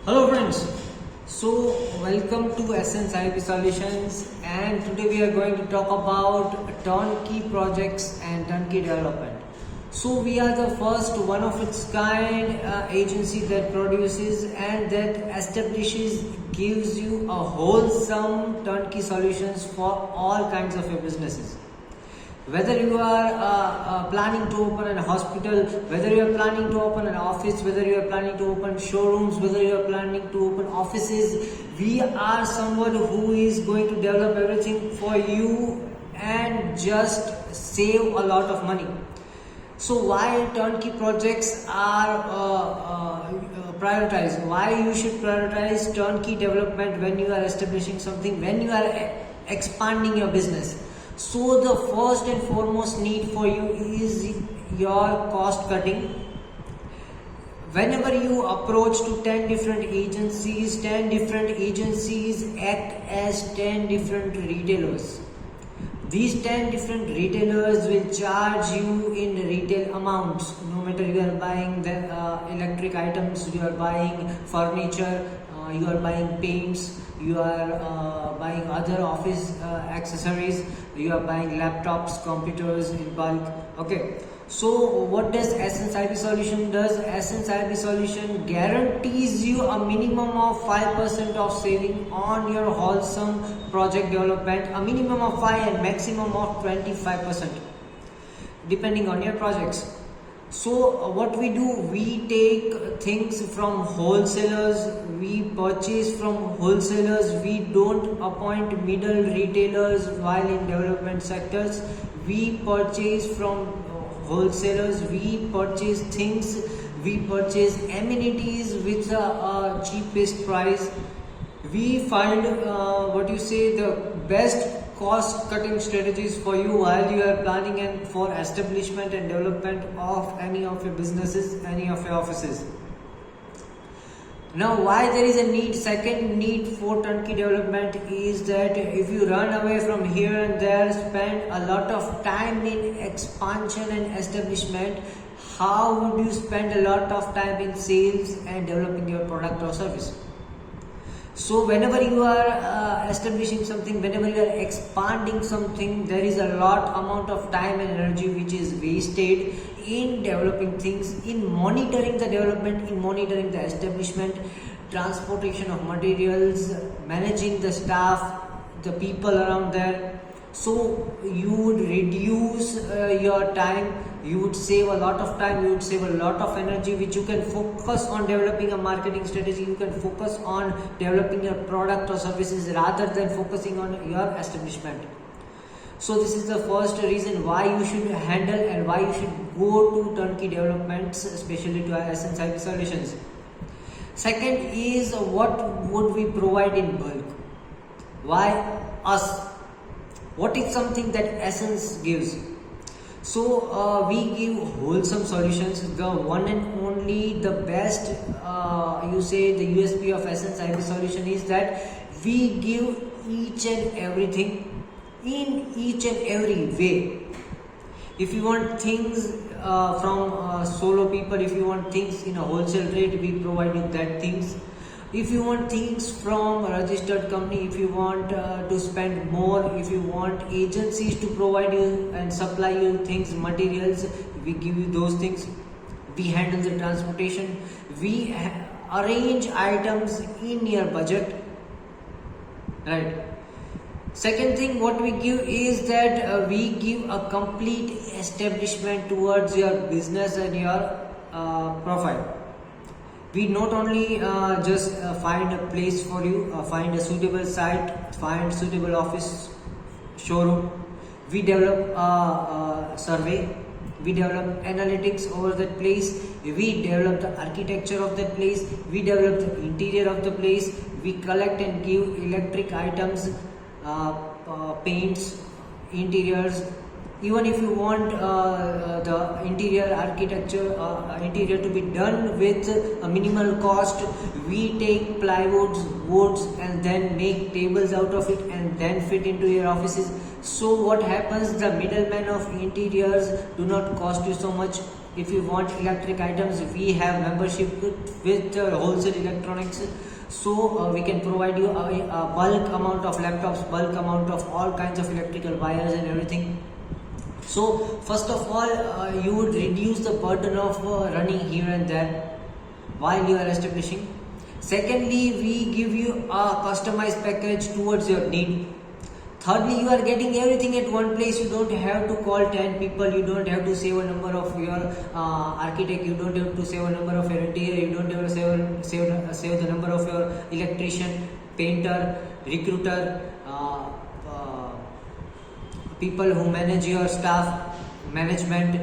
Hello friends, so welcome to Essence IP Solutions, and today we are going to talk about turnkey projects and turnkey development. So we are the first one of its kind agency that produces and that establishes, gives you a wholesome turnkey solutions for all kinds of your businesses. Whether you are planning to open a hospital, whether you are planning to open an office, whether you are planning to open showrooms, whether you are planning to open offices, we are someone who is going to develop everything for you and just save a lot of money. So why turnkey projects are prioritized? Why you should prioritize turnkey development when you are establishing something, when you are expanding your business? So the first and foremost need for you is your cost cutting. Whenever you approach to 10 different agencies, 10 different agencies act as 10 different retailers. These 10 different retailers will charge you in retail amounts. No matter you are buying the electric items, you are buying furniture, you are buying paints, you are buying other office accessories, you are buying laptops, computers in bulk. Okay, so what does Essence IP Solution does? Essence IP Solution guarantees you a minimum of 5% of saving on your wholesome project development, a minimum of 5 and maximum of 25% depending on your projects. So what we do, we take things from wholesalers, we purchase from wholesalers, we don't appoint middle retailers while in development sectors. We purchase from wholesalers, we purchase things, we purchase amenities with the cheapest price. We find the best cost cutting strategies for you while you are planning and for establishment and development of any of your businesses, any of your offices. Now why there is a need, second need for turnkey development is that if you run away from here and there, spend a lot of time in expansion and establishment, how would you spend a lot of time in sales and developing your product or service? So whenever you are establishing something, whenever you are expanding something, there is a lot amount of time and energy which is wasted in developing things, in monitoring the development, in monitoring the establishment, transportation of materials, managing the staff, the people around there. So you would reduce your time, you would save a lot of time, you would save a lot of energy which you can focus on developing a marketing strategy, you can focus on developing your product or services rather than focusing on your establishment. So this is the first reason why you should handle and why you should go to turnkey developments, especially to Essence IP Solutions. Second is what would we provide in bulk? Why us? What is something that Essence gives? So we give wholesome solutions. The one and only, the best, the USP of Essence IP Solution is that we give each and everything in each and every way. If you want things from solo people, if you want things in a wholesale rate, we provide you that things. If you want things from a registered company, if you want to spend more, if you want agencies to provide you and supply you things, materials, we give you those things. We handle the transportation. We arrange items in your budget. Right. Second thing what we give is that we give a complete establishment towards your business and your profile. We not only just find a place for you, find a suitable site, find suitable office, showroom. We develop a survey, we develop analytics over that place, we develop the architecture of that place, we develop the interior of the place, we collect and give electric items, paints, interiors. Even if you want the interior architecture, interior to be done with a minimal cost, we take plywoods, woods and then make tables out of it and then fit into your offices. So what happens, the middlemen of interiors do not cost you so much. If you want electric items, we have membership with wholesale electronics. So we can provide you a bulk amount of laptops, bulk amount of all kinds of electrical wires and everything. So first of all, you would reduce the burden of running here and there while you are establishing. Secondly, we give you a customized package towards your need. Thirdly, you are getting everything at one place. You don't have to call 10 people. You don't have to save a number of your architect. You don't have to save a number of your interior. You don't have to save the number of your electrician, painter, recruiter, people who manage your staff, management.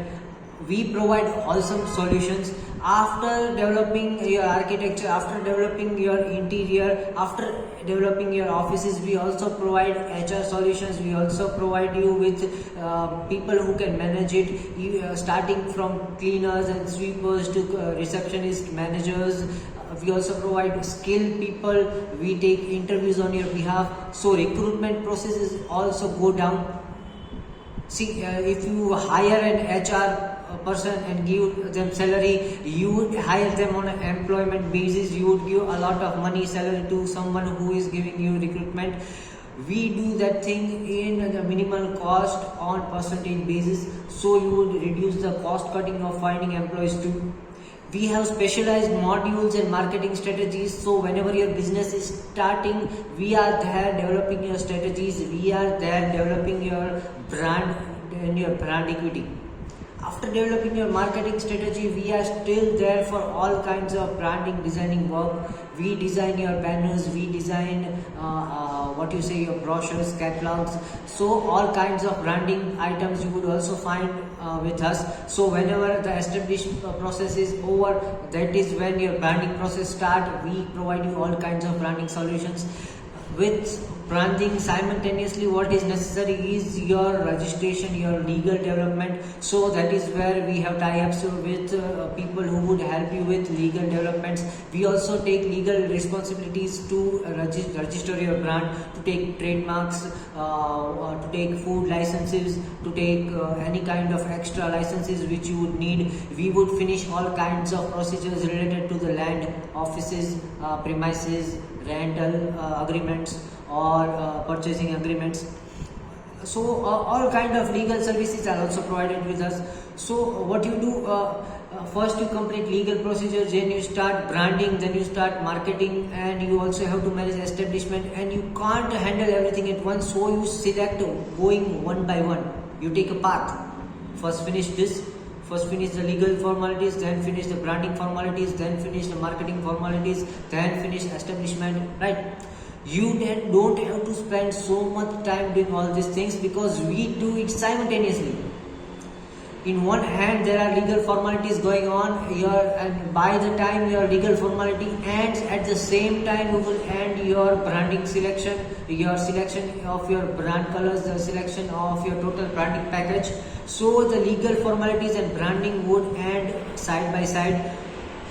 We provide awesome solutions after developing your architecture, after developing your interior, after developing your offices. We also provide HR solutions. We also provide you with people who can manage it, starting from cleaners and sweepers to receptionist managers. We also provide skilled people. We take interviews on your behalf, so recruitment processes also go down. See, if you hire an HR person and give them salary, you would hire them on an employment basis. You would give a lot of money salary to someone who is giving you recruitment. We do that thing in the minimal cost on percentage basis, so you would reduce the cost cutting of finding employees too. We have specialized modules and marketing strategies, so whenever your business is starting, we are there developing your strategies. We are there developing your brand and your brand equity. After developing your marketing strategy, we are still there for all kinds of branding, designing work. We design your banners, we design your brochures, catalogs. So all kinds of branding items you would also find with us. So whenever the established process is over, that is when your branding process start. We provide you all kinds of branding solutions. With branding, simultaneously what is necessary is your registration, your legal development. So that is where we have tie-ups with people who would help you with legal developments. We also take legal responsibilities to register your brand, to take trademarks, to take food licenses, to take any kind of extra licenses which you would need. We would finish all kinds of procedures related to the land, offices, premises, rental agreements or purchasing agreements. So all kind of legal services are also provided with us. So what you do, first you complete legal procedures, then you start branding, then you start marketing, and you also have to manage establishment, and you can't handle everything at once, so you select going one by one. You take a path. First finish this, first finish the legal formalities, then finish the branding formalities, then finish the marketing formalities, then finish establishment, right? You then don't have to spend so much time doing all these things, because we do it simultaneously. In one hand there are legal formalities going on here, and by the time your legal formality ends, at the same time you will end your branding selection, your selection of your brand colors, the selection of your total branding package. So the legal formalities and branding would end side by side.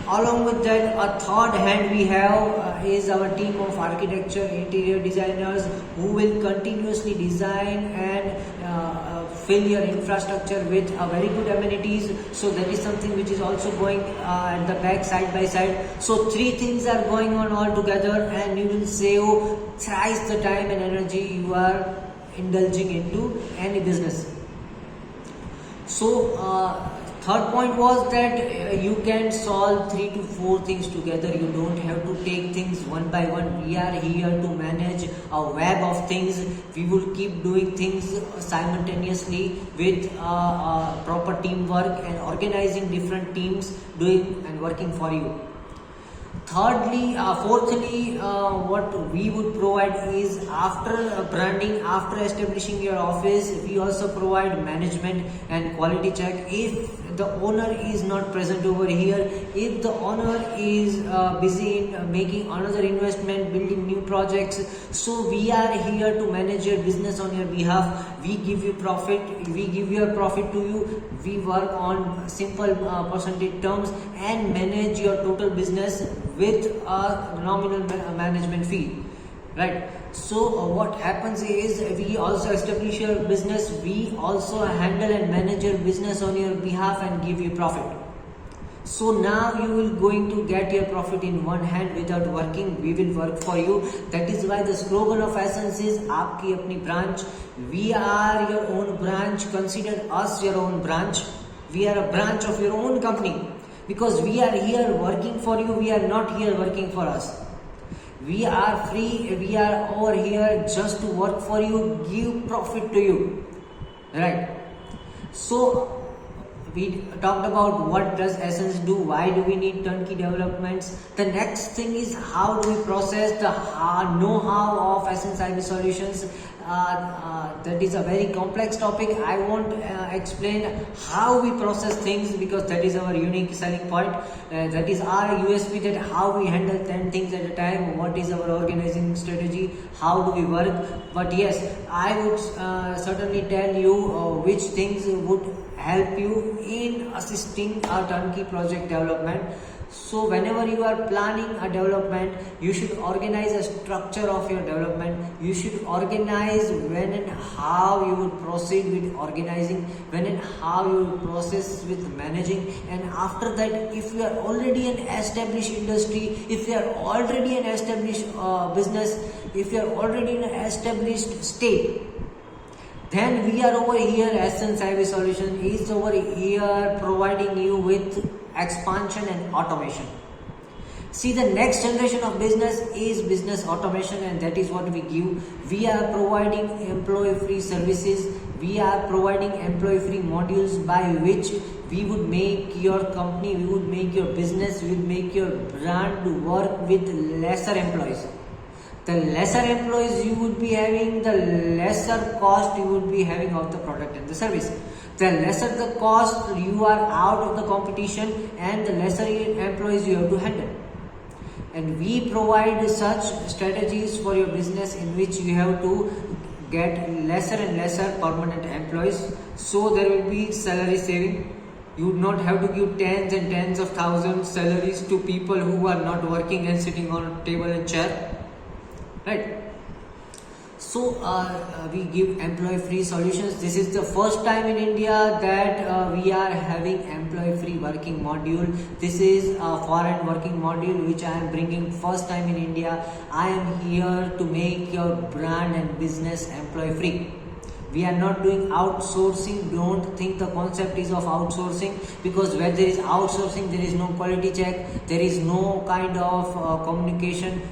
Along with that, a third hand we have is our team of architecture, interior designers, who will continuously design and fill your infrastructure with very good amenities. So that is something which is also going at the back, side by side. So three things are going on all together, and you will save thrice the time and energy you are indulging into any business. So third point was that you can solve 3 to 4 things together. You don't have to take things one by one. We are here to manage a web of things. We will keep doing things simultaneously with proper teamwork and organizing different teams doing and working for you. Fourthly, what we would provide is, after branding, after establishing your office, we also provide management and quality check. If the owner is not present over here, if the owner is busy in making another investment, building new projects, so we are here to manage your business on your behalf. We give you profit, we give your profit to you. We work on simple percentage terms and manage your total business with a nominal management fee. right? So what happens is we also establish your business, we also handle and manage your business on your behalf and give you profit. So now you will going to get your profit in one hand without working. We will work for you. That is why the slogan of Essence is आपकी अपनी branch. We are your own branch. Consider us your own branch. We are a branch of your own company, because we are here working for you. We are not here working for us. We are free. We are over here just to work for you, give profit to you, right? So we talked about what does Essence do, why do we need turnkey developments. The next thing is how do we process the know-how of Essence IB Solutions. That is a very complex topic. I won't explain how we process things, because that is our unique selling point. That is our USP, that how we handle 10 things at a time, what is our organizing strategy, how do we work. But yes, I would certainly tell you which things would help you in assisting a turnkey project development. So whenever you are planning a development, you should organize a structure of your development. You should organize when and how you would proceed with organizing, when and how you will process with managing. And after that, if you are already an established industry, if you are already an established business, if you are already in an established state, then we are over here. Essence IB Solution is over here providing you with expansion and automation. See, the next generation of business is business automation, and that is what we give. We are providing employee-free services. We are providing employee-free modules by which we would make your company, we would make your business, we would make your brand work with lesser employees. The lesser employees you would be having, the lesser cost you would be having of the product and the service. The lesser the cost, you are out of the competition, and the lesser employees you have to handle. And we provide such strategies for your business in which you have to get lesser and lesser permanent employees. So there will be salary saving. You would not have to give tens and tens of thousands salaries to people who are not working and sitting on a table and chair. Right? So we give employee-free solutions. This is the first time in India that we are having employee-free working module. This is a foreign working module which I am bringing first time in India. I am here to make your brand and business employee-free. We are not doing outsourcing. Don't think the concept is of outsourcing, because where there is outsourcing, there is no quality check, there is no kind of communication,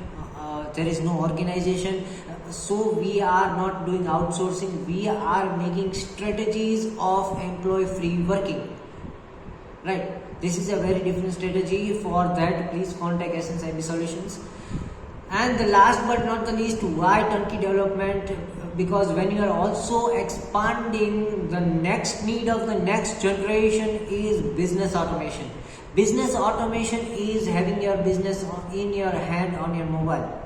there is no organization. So we are not doing outsourcing. We are making strategies of employee-free working. Right? This is a very different strategy. For that, please contact Essence IB Solutions. And the last but not the least, why turnkey development? Because when you are also expanding, the next need of the next generation is business automation. Business automation is having your business in your hand on your mobile.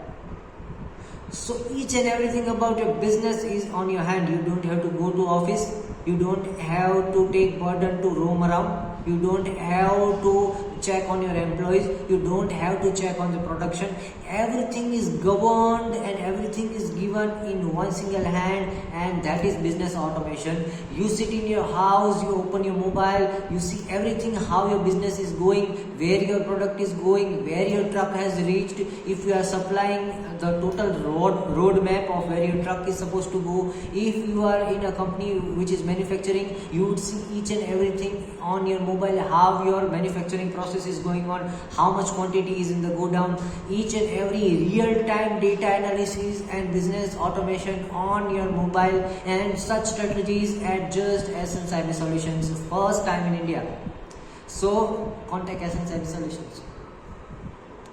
So each and everything about your business is on your hand. You don't have to go to office. You don't have to take burden to roam around. You don't have to check on your employees. You don't have to check on the production. Everything is governed and everything is given in one single hand, and that is business automation. You sit in your house, you open your mobile, you see everything, how your business is going, where your product is going, where your truck has reached, if you are supplying the total road map of where your truck is supposed to go. If you are in a company which is manufacturing, you would see each and everything on your mobile, how your manufacturing process is going on, how much quantity is in the go down, each and every real-time data analysis and business automation on your mobile. And such strategies at just Essence IB Solutions, first time in India. So contact Essence IB Solutions.